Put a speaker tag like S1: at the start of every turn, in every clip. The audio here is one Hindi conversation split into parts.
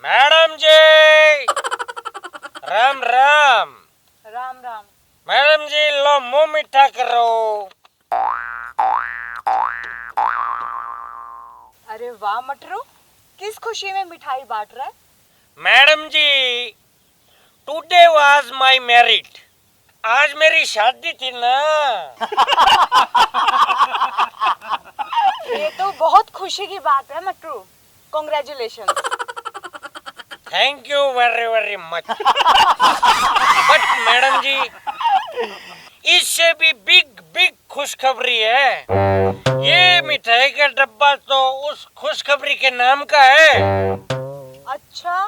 S1: मैडम जी, राम राम।
S2: राम राम।
S1: मैडम जी लो मुंह मीठा करो।
S2: अरे वाह मटरू, किस खुशी में मिठाई बांट रहा है?
S1: Madam ji, today was my married. आज मेरी शादी थी ना।
S2: ये तो बहुत खुशी की बात है Matru. Congratulation.
S1: Thank you very very much. But madam जी, इससे भी बिग बिग खुशखबरी है। ये मिठाई का डब्बा तो उस खुशखबरी के नाम का है।
S2: अच्छा,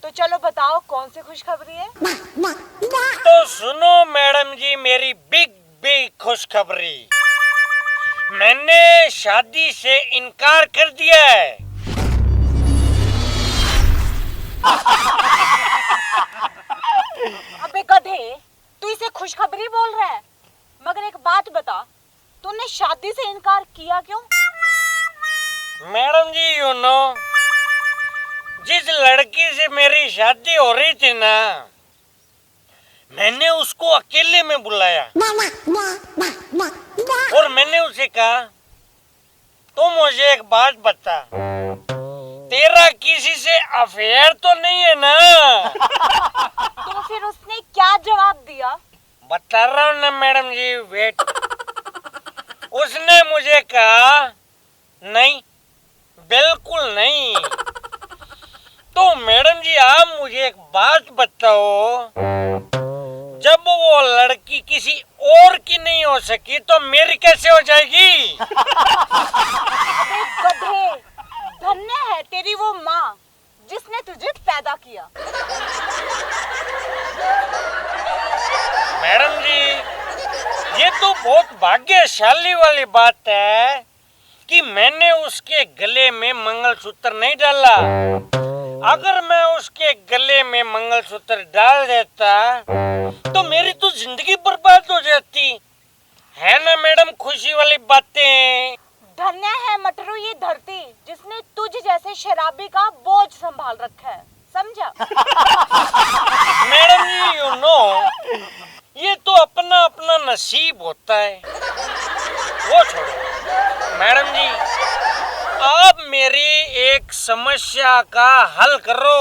S2: तो चलो बताओ कौन सी खुशखबरी है?
S1: तो सुनो मैडम जी मेरी बिग बिग खुशखबरी। मैंने शादी से इनकार कर दिया है।
S2: अबे गधे, तू इसे खुशखबरी बोल रहा है? मगर एक बात बता, तूने शादी से इनकार किया क्यों?
S1: मैडम जी यू नो, जिस लड़की से मेरी शादी हो रही थी ना, मैंने उसको अकेले में बुलाया और मैंने उसे कहा, तो मुझे एक बात बता, तेरा किसी से अफेयर तो नहीं है ना?
S2: तो फिर उसने क्या जवाब दिया?
S1: बता रहा हूँ ना मैडम जी, वेट। उसने मुझे कहा, नहीं, बिल्कुल नहीं। तो मैडम जी आप मुझे एक बात बताओ, जब वो लड़की किसी और की नहीं हो सकी तो मेरी कैसे हो जाएगी?
S2: अबे गधे, धन्य है तेरी वो माँ जिसने तुझे पैदा किया।
S1: मैडम जी, ये तो बहुत भाग्यशाली वाली बात है कि मैंने उसके गले में मंगलसूत्र नहीं डाला। अगर मैं उसके गले में मंगलसूत्र डाल देता तो मेरी तो जिंदगी बर्बाद हो जाती है ना मैडम। खुशी वाली बातें।
S2: धन्य है मटरू ये धरती जिसने तुझ जैसे शराबी का बोझ संभाल रखा है, समझा?
S1: मैडम जी यू नो, ये तो अपना अपना नसीब होता है, वो छोड़ो। मैडम जी आप मेरी एक समस्या का हल करो,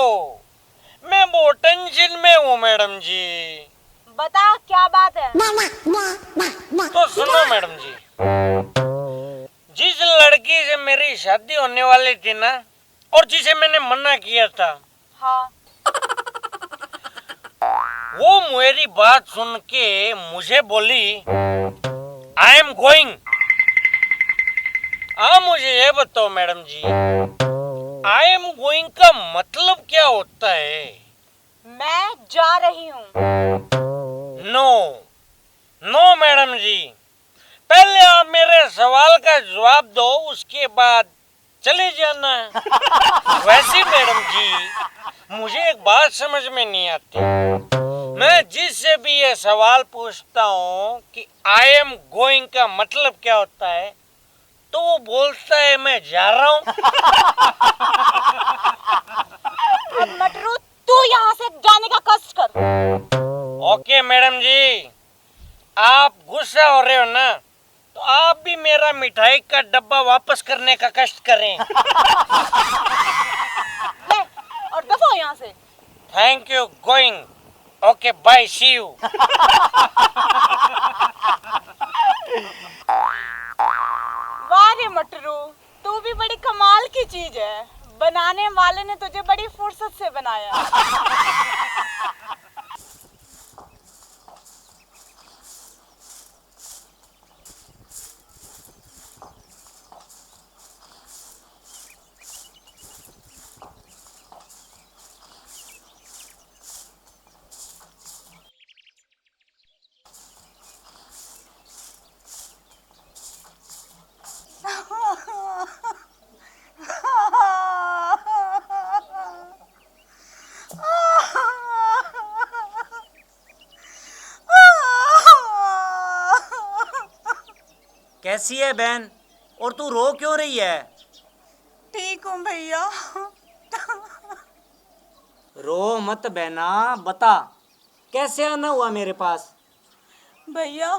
S1: मैं बहुत टेंशन में हूँ मैडम जी।
S2: बता क्या बात है?
S1: तो सुनो मैडम जी, जिस लड़की से मेरी शादी होने वाली थी ना, और जिसे मैंने मना किया था,
S2: हाँ।
S1: वो मेरी बात सुन के मुझे बोली, आई एम गोइंग। मुझे ये बताओ madam ji, I am going का मतलब क्या होता है?
S2: मैं जा रही हूँ।
S1: नो नो मैडम जी, पहले आप मेरे सवाल का जवाब दो, उसके बाद चले जाना। वैसे मैडम जी मुझे एक बात समझ में नहीं आती, मैं जिससे भी ये सवाल पूछता हूँ कि आई एम गोइंग का मतलब क्या होता है, तो वो बोलता है मैं जा रहा हूँ।
S2: अब मटरू तू यहाँ से जाने का कष्ट कर।
S1: ओके मैडम जी, आप गुस्सा हो रहे हो ना, तो आप भी मेरा मिठाई का डब्बा वापस करने का कष्ट करें।
S2: ले और दफा हो यहाँ से।
S1: Thank you, going. Okay bye, see you.
S2: वाह रे मटरू, तू भी बड़ी कमाल की चीज है। बनाने वाले ने तुझे बड़ी फुर्सत से बनाया।
S3: कैसी है बहन? और तू रो क्यों रही है?
S2: ठीक हूँ भैया।
S3: रो मत बहना, बता कैसे आना हुआ मेरे पास?
S2: भैया,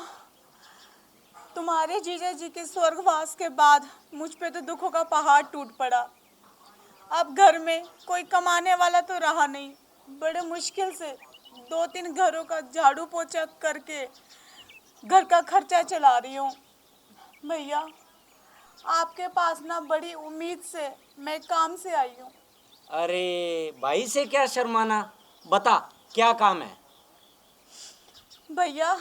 S2: तुम्हारे जीजा जी के स्वर्गवास के बाद मुझ पे तो दुखों का पहाड़ टूट पड़ा। अब घर में कोई कमाने वाला तो रहा नहीं। बड़े मुश्किल से 2-3 घरों का झाड़ू पोछा करके घर का खर्चा चला रही हूँ। भैया, आपके पास ना बड़ी उम्मीद से मैं काम से आई हूँ।
S3: अरे भाई से क्या शर्माना, बता क्या काम है?
S2: भैया,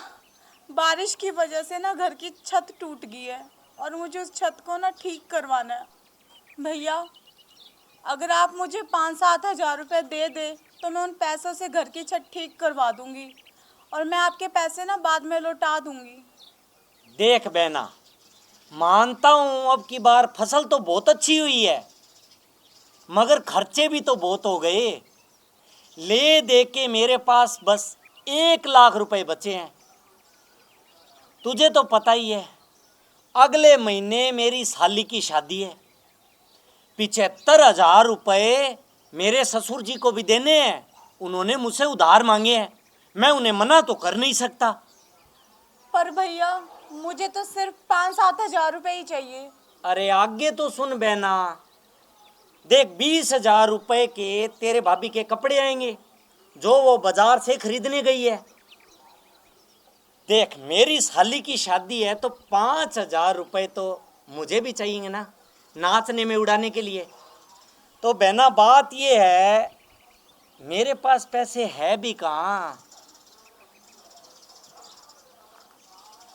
S2: बारिश की वजह से ना घर की छत टूट गई है और मुझे उस छत को ना ठीक करवाना है। भैया, अगर आप मुझे 5-7 हज़ार रुपये दे दे तो मैं उन पैसों से घर की छत ठीक करवा दूंगी और मैं आपके पैसे ना बाद में लौटा दूंगी।
S3: देख बहना, मानता हूँ अब की बार फसल तो बहुत अच्छी हुई है, मगर खर्चे भी तो बहुत हो गए। ले दे के मेरे पास बस 1 लाख रुपए बचे हैं। तुझे तो पता ही है, अगले महीने मेरी साली की शादी है। 75,000 रुपये मेरे ससुर जी को भी देने हैं। उन्होंने मुझसे उधार मांगे हैं, मैं उन्हें मना तो कर नहीं सकता।
S2: पर भैया, मुझे तो सिर्फ 5-7 हज़ार रुपये ही चाहिए।
S3: अरे आगे तो सुन बहना, देख 20,000 रुपये के तेरे भाभी के कपड़े आएंगे जो वो बाजार से खरीदने गई है। देख मेरी साली की शादी है तो 5,000 रुपये तो मुझे भी चाहिए ना, नाचने में उड़ाने के लिए। तो बहना बात ये है, मेरे पास पैसे है भी कहाँ।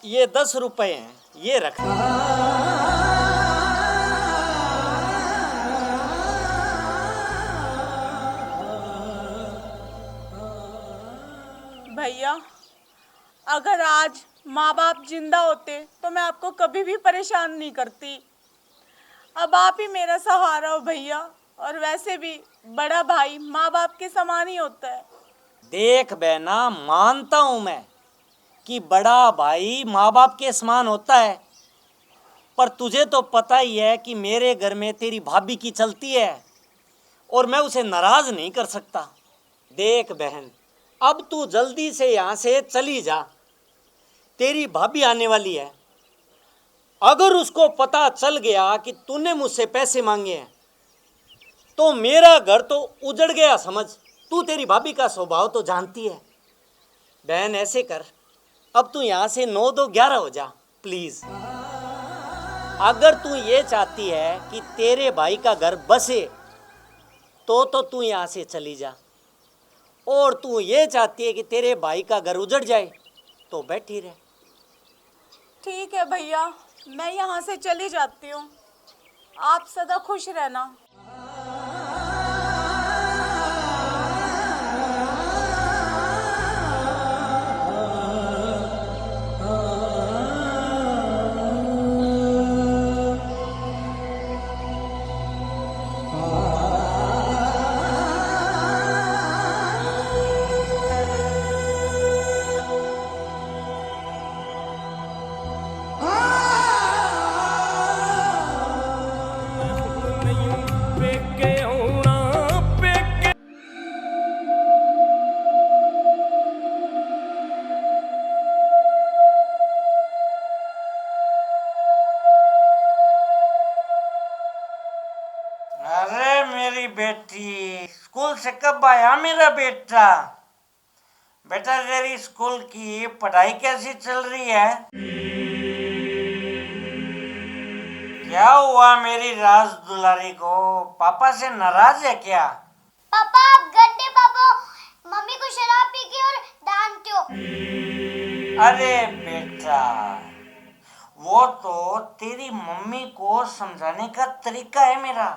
S3: ये 10 रुपये हैं, ये रख।
S2: भैया, अगर आज माँ बाप जिंदा होते तो मैं आपको कभी भी परेशान नहीं करती। अब आप ही मेरा सहारा हो भैया, और वैसे भी बड़ा भाई माँ बाप के समान ही होता है।
S3: देख बहना, मानता हूँ मैं कि बड़ा भाई माँ बाप के समान होता है, पर तुझे तो पता ही है कि मेरे घर में तेरी भाभी की चलती है और मैं उसे नाराज नहीं कर सकता। देख बहन, अब तू जल्दी से यहाँ से चली जा, तेरी भाभी आने वाली है। अगर उसको पता चल गया कि तूने मुझसे पैसे मांगे हैं तो मेरा घर तो उजड़ गया समझ। तू तेरी भाभी का स्वभाव तो जानती है। बहन ऐसे कर, अब तू यहाँ से 9-2-11 हो जा प्लीज। अगर तू ये चाहती है कि तेरे भाई का घर बसे तो तू यहाँ से चली जा, और तू ये चाहती है कि तेरे भाई का घर उजड़ जाए तो बैठी रहे।
S2: ठीक है भैया, मैं यहाँ से चली जाती हूँ। आप सदा खुश रहना।
S1: अरे मेरी बेटी, स्कूल से कब आया मेरा बेटा? बेटा तेरी स्कूल की पढ़ाई कैसी चल रही है? क्या हुआ मेरी राज दुलारी को? पापा से नाराज है क्या?
S4: पापा आप गंदे पापा, मम्मी को शराब पी के और डांटते हो।
S1: अरे बेटा, वो तो तेरी मम्मी को समझाने का तरीका है मेरा।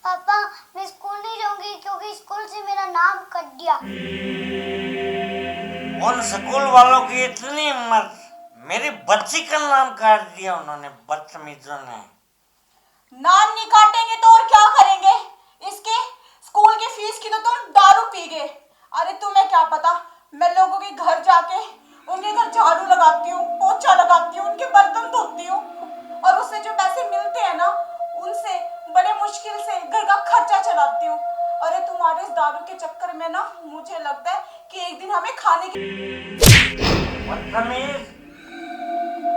S4: पापा मैं स्कूल नहीं जाऊंगी क्योंकि स्कूल से मेरा नाम कट दिया।
S1: उन स्कूल वालों की इतनी हिम्मत, मेरी बच्ची का नाम काट दिया उन्होंने, बदतमीजों ने।
S2: नाम नहीं काटेंगे तो और क्या करेंगे? इसके स्कूल की फीस की तो तुम दारू पी गए। अरे तुम्हें क्या पता, मैं लोगों के घर जाके उनके घर झाड़ू लगाती हूँ, पोछा लगाती हूँ, उनके बर्तन धोती हूँ, और उससे जो पैसे मिलते के चक्कर में ना मुझे लगता है कि एक दिन हमें खाने की
S3: बदतमीज,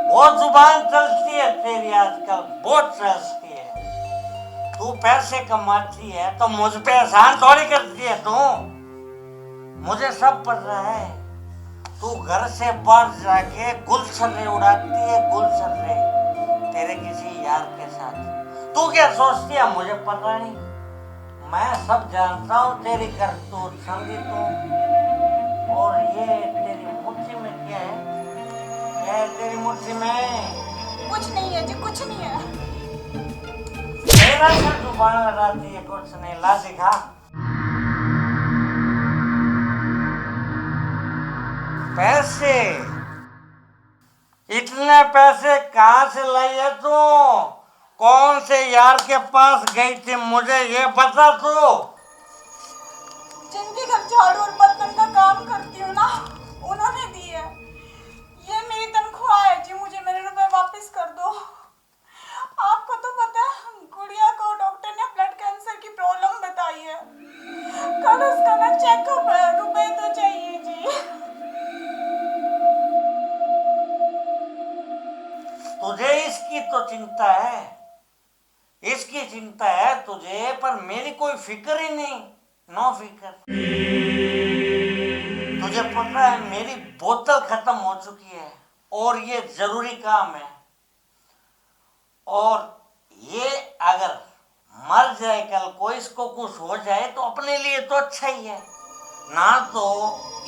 S3: बहुत जुबान चलती है तेरी आजकल, बहुत चलती है। तू पैसे कमाती है तो मुझ पे एहसान थोड़ी करती है तू। मुझे सब पता है। तू घर से बाहर जाके गुलछर्रे उड़ाती है, गुलछर्रे तेरे किसी यार के साथ। तू क्या सोचती है मुझे पता नहीं। मैं सब जानता हूँ तेरी करतूत, समझी तू। और ये तेरी मुट्ठी में क्या है? क्या है तेरी मुट्ठी में?
S2: कुछ नहीं है जी, कुछ नहीं है।
S3: मेरा सर जुबान लगाती है, कुछ नहीं। ला दिखा। पैसे, इतने पैसे कहाँ से लाई है तू? कौन से यार के पास गई थी, मुझे ये बता तू।
S2: जिनके घर झाड़ू और बर्तन का काम करती हूँ ना, उन्होंने दी है। ये मेरी तनख्वाह है जी, मुझे मेरे रुपए वापस कर दो। आपको तो पता है, गुड़िया को डॉक्टर ने ब्लड कैंसर की प्रॉब्लम बताई है। कल उसका ना चेकअप है, रुपए तो चाहिए जी।
S3: तुझे इसकी तो चिंता है, इसकी चिंता है तुझे, पर मेरी कोई फिक्र ही नहीं। नो फिक्र। तुझे पता है मेरी बोतल खत्म हो चुकी है और ये जरूरी काम है। और ये अगर मर जाए कल को, इसको कुछ हो जाए तो अपने लिए तो अच्छा ही है ना। तो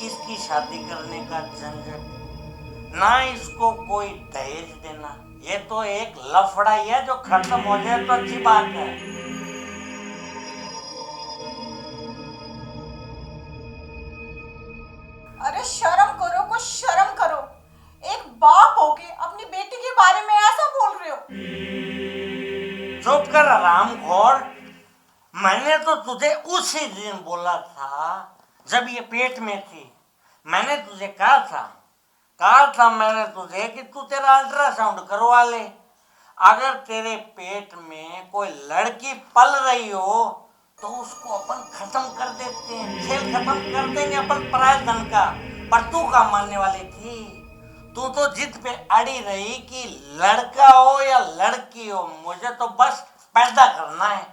S3: इसकी शादी करने का झंझट, ना इसको कोई दहेज देना। ये तो एक लफड़ा ही है, जो खत्म हो जाए तो अच्छी बात है।
S2: अरे शर्म करो, कुछ शर्म करो। एक बाप होके अपनी बेटी के बारे में ऐसा बोल रहे हो?
S3: चुप कर हरामखोर। मैंने तो तुझे उसी दिन बोला था जब ये पेट में थी। मैंने तुझे कहा था मैंने तुझे कि तू तेरा अल्ट्रासाउंड करवा ले। अगर तेरे पेट में कोई लड़की पल रही हो तो उसको अपन खत्म कर देते हैं, खेल खत्म कर देंगे अपन पराये धन का। पर तू क्या मानने वाली थी? तू तो जिद पे अड़ी रही कि लड़का हो या लड़की हो, मुझे तो बस पैदा करना है।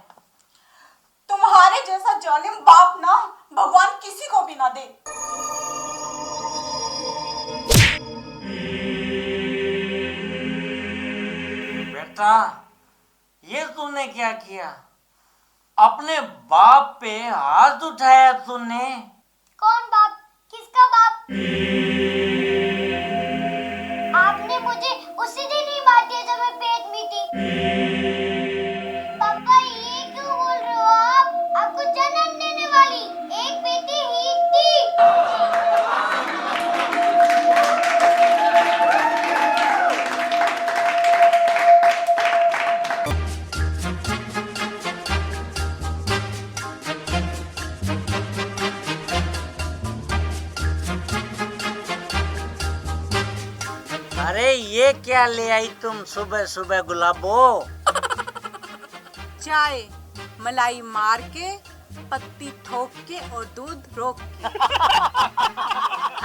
S2: तुम्हारे जैसा जालिम बाप ना भगवान किसी को भी ना दे।
S3: बेटा, ये तूने क्या किया? अपने बाप पे हाथ उठाया तूने।
S4: कौन बाप? किसका बाप? आपने मुझे उसी दिन ही मार दिया जब मैं पेट में थी। पापा ये क्यों बोल रहे हो आप? आपको जन्म देने वाली एक बेटी ही थी।
S3: अरे ये क्या ले आई तुम सुबह सुबह गुलाबो?
S2: चाय मलाई मार के, पत्ती ठोक के और दूध रोक के।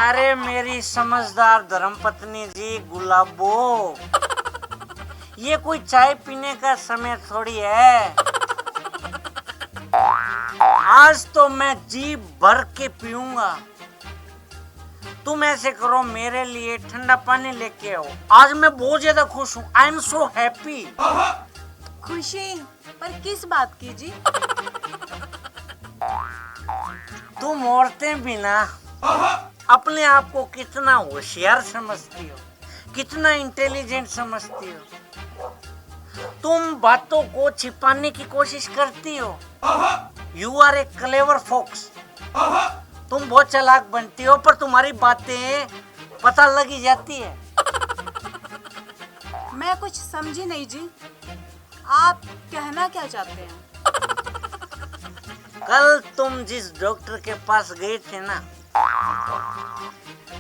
S3: अरे मेरी समझदार धर्मपत्नी जी गुलाबो, ये कोई चाय पीने का समय थोड़ी है। आज तो मैं जी भर के पीऊंगा। तुम ऐसे करो, मेरे लिए ठंडा पानी लेके आओ। आज मैं बहुत ज्यादा खुश हूँ। I am so happy.
S2: खुशी पर किस बात की जी?
S3: तुम औरतें भी ना अपने आप को कितना होशियार समझती हो, कितना इंटेलिजेंट समझती हो। तुम बातों को छिपाने की कोशिश करती हो। You are a clever fox. तुम बहुत चालाक बनती हो, पर तुम्हारी बातें पता लगी जाती है।
S2: मैं कुछ समझी नहीं जी, आप कहना क्या चाहते हैं?
S3: कल तुम जिस डॉक्टर के पास गए थे ना,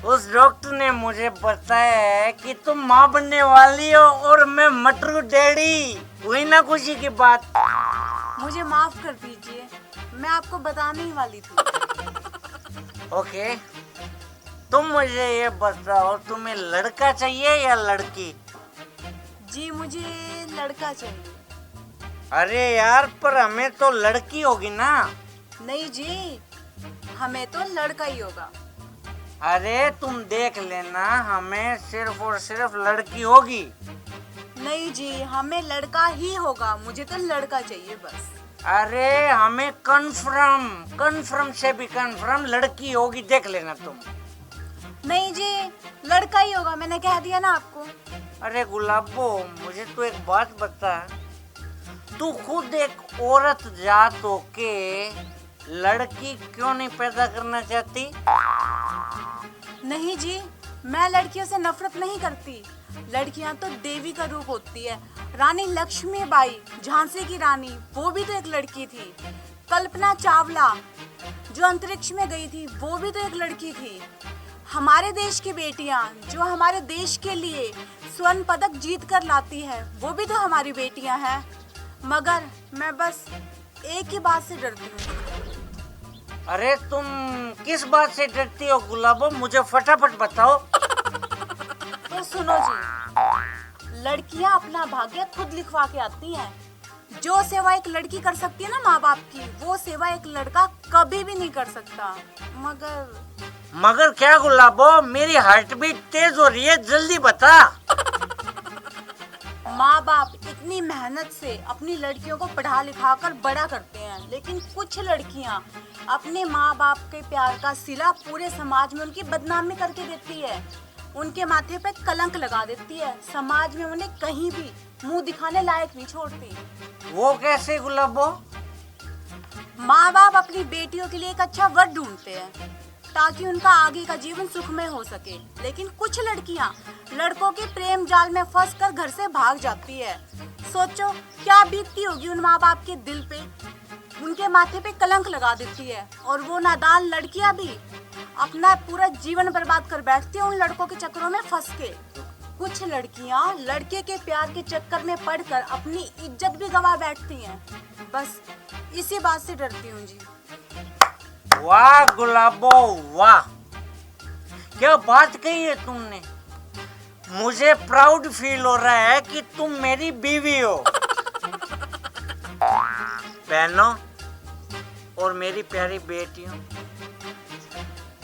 S3: उस डॉक्टर ने मुझे बताया है कि तुम माँ बनने वाली हो और मैं मटरू डैडी। हुई ना खुशी की बात?
S2: मुझे माफ कर दीजिए, मैं आपको बताने ही वाली थी।
S3: ओके, तुम मुझे ये बताओ, तुम्हें लड़का चाहिए या लड़की?
S2: जी मुझे लड़का चाहिए।
S3: अरे यार, पर हमें तो लड़की होगी ना।
S2: नहीं जी, हमें तो लड़का ही होगा।
S3: अरे तुम देख लेना, हमें सिर्फ और सिर्फ लड़की होगी।
S2: नहीं जी, हमें लड़का ही होगा, मुझे तो लड़का चाहिए बस।
S3: अरे हमें कंफर्म से भी कंफर्म लड़की होगी, देख लेना तुम।
S2: नहीं जी, लड़का ही होगा, मैंने कह दिया ना आपको।
S3: अरे गुलाबो, मुझे तो एक बात बता, तू खुद एक औरत जात होके लड़की क्यों नहीं पैदा करना चाहती?
S2: नहीं जी, मैं लड़कियों से नफरत नहीं करती। लड़कियां तो देवी का रूप होती है। रानी लक्ष्मीबाई, झांसी की रानी, वो भी तो एक लड़की थी। कल्पना चावला जो अंतरिक्ष में गई थी, वो भी तो एक लड़की थी। हमारे देश की बेटियां जो हमारे देश के लिए स्वर्ण पदक जीत कर लाती है, वो भी तो हमारी बेटियां हैं। मगर मैं बस एक ही बात से डरती हूँ।
S3: अरे तुम किस बात से डरती हो गुलाबो, मुझे फटाफट बताओ।
S2: तो सुनो जी, लड़कियां अपना भाग्य खुद लिखवा के आती हैं। जो सेवा एक लड़की कर सकती है ना माँ बाप की, वो सेवा एक लड़का कभी भी नहीं कर सकता।
S3: मगर क्या गुलाबो, मेरी हार्ट बीट तेज हो रही है, जल्दी बता।
S2: माँ बाप इतनी मेहनत से अपनी लड़कियों को पढ़ा लिखा कर बड़ा करते हैं, लेकिन कुछ लड़कियाँ अपने माँ बाप के प्यार का सिला पूरे समाज में उनकी बदनामी करके देती है, उनके माथे पे कलंक लगा देती है, समाज में उन्हें कहीं भी मुंह दिखाने लायक नहीं छोड़ती।
S3: वो कैसे गुलाबो?
S2: माँ बाप अपनी बेटियों के लिए एक अच्छा वर ढूंढते हैं ताकि उनका आगे का जीवन सुखमय हो सके, लेकिन कुछ लड़कियां लड़कों के प्रेम जाल में फंसकर घर से भाग जाती है। सोचो क्या बीतती होगी उन माँ बाप के दिल पे, उनके माथे पे कलंक लगा देती है। और वो नादान लड़कियां भी अपना पूरा जीवन बर्बाद कर बैठती है उन लड़कों के चक्करों में फंस के। कुछ लड़कियां लड़के के प्यार के चक्कर में पड़कर अपनी इज्जत भी गंवा बैठती हैं। बस इसी बात से डरती हूँ जी।
S3: वाह गुलाबो वाह, क्या बात कही है तुमने। मुझे प्राउड फील हो रहा है कि तुम मेरी बीवी हो। बहनों और मेरी प्यारी बेटियों,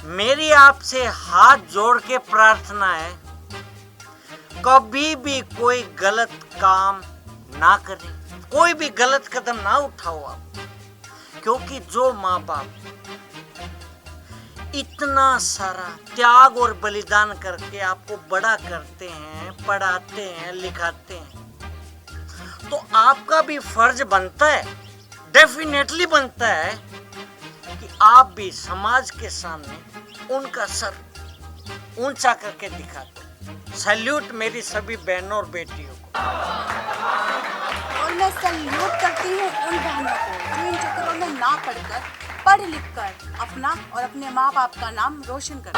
S3: मेरी आपसे हाथ जोड़ के प्रार्थना है, कभी भी कोई गलत काम ना करें, कोई भी गलत कदम ना उठाओ आप। क्योंकि जो माँ बाप इतना सारा त्याग और बलिदान करके आपको बड़ा करते हैं, पढ़ाते हैं, लिखाते हैं, तो आपका भी फर्ज बनता है, डेफिनेटली बनता है कि आप भी समाज के सामने उनका सर ऊंचा करके दिखा दो। सैल्यूट मेरी सभी बहनों और बेटियों को।
S2: और मैं सैल्यूट करती हूँ उन बहनों को जो इन चक्करों में ना पढ़कर पढ़ लिख कर अपना और अपने माँ बाप का नाम रोशन करें।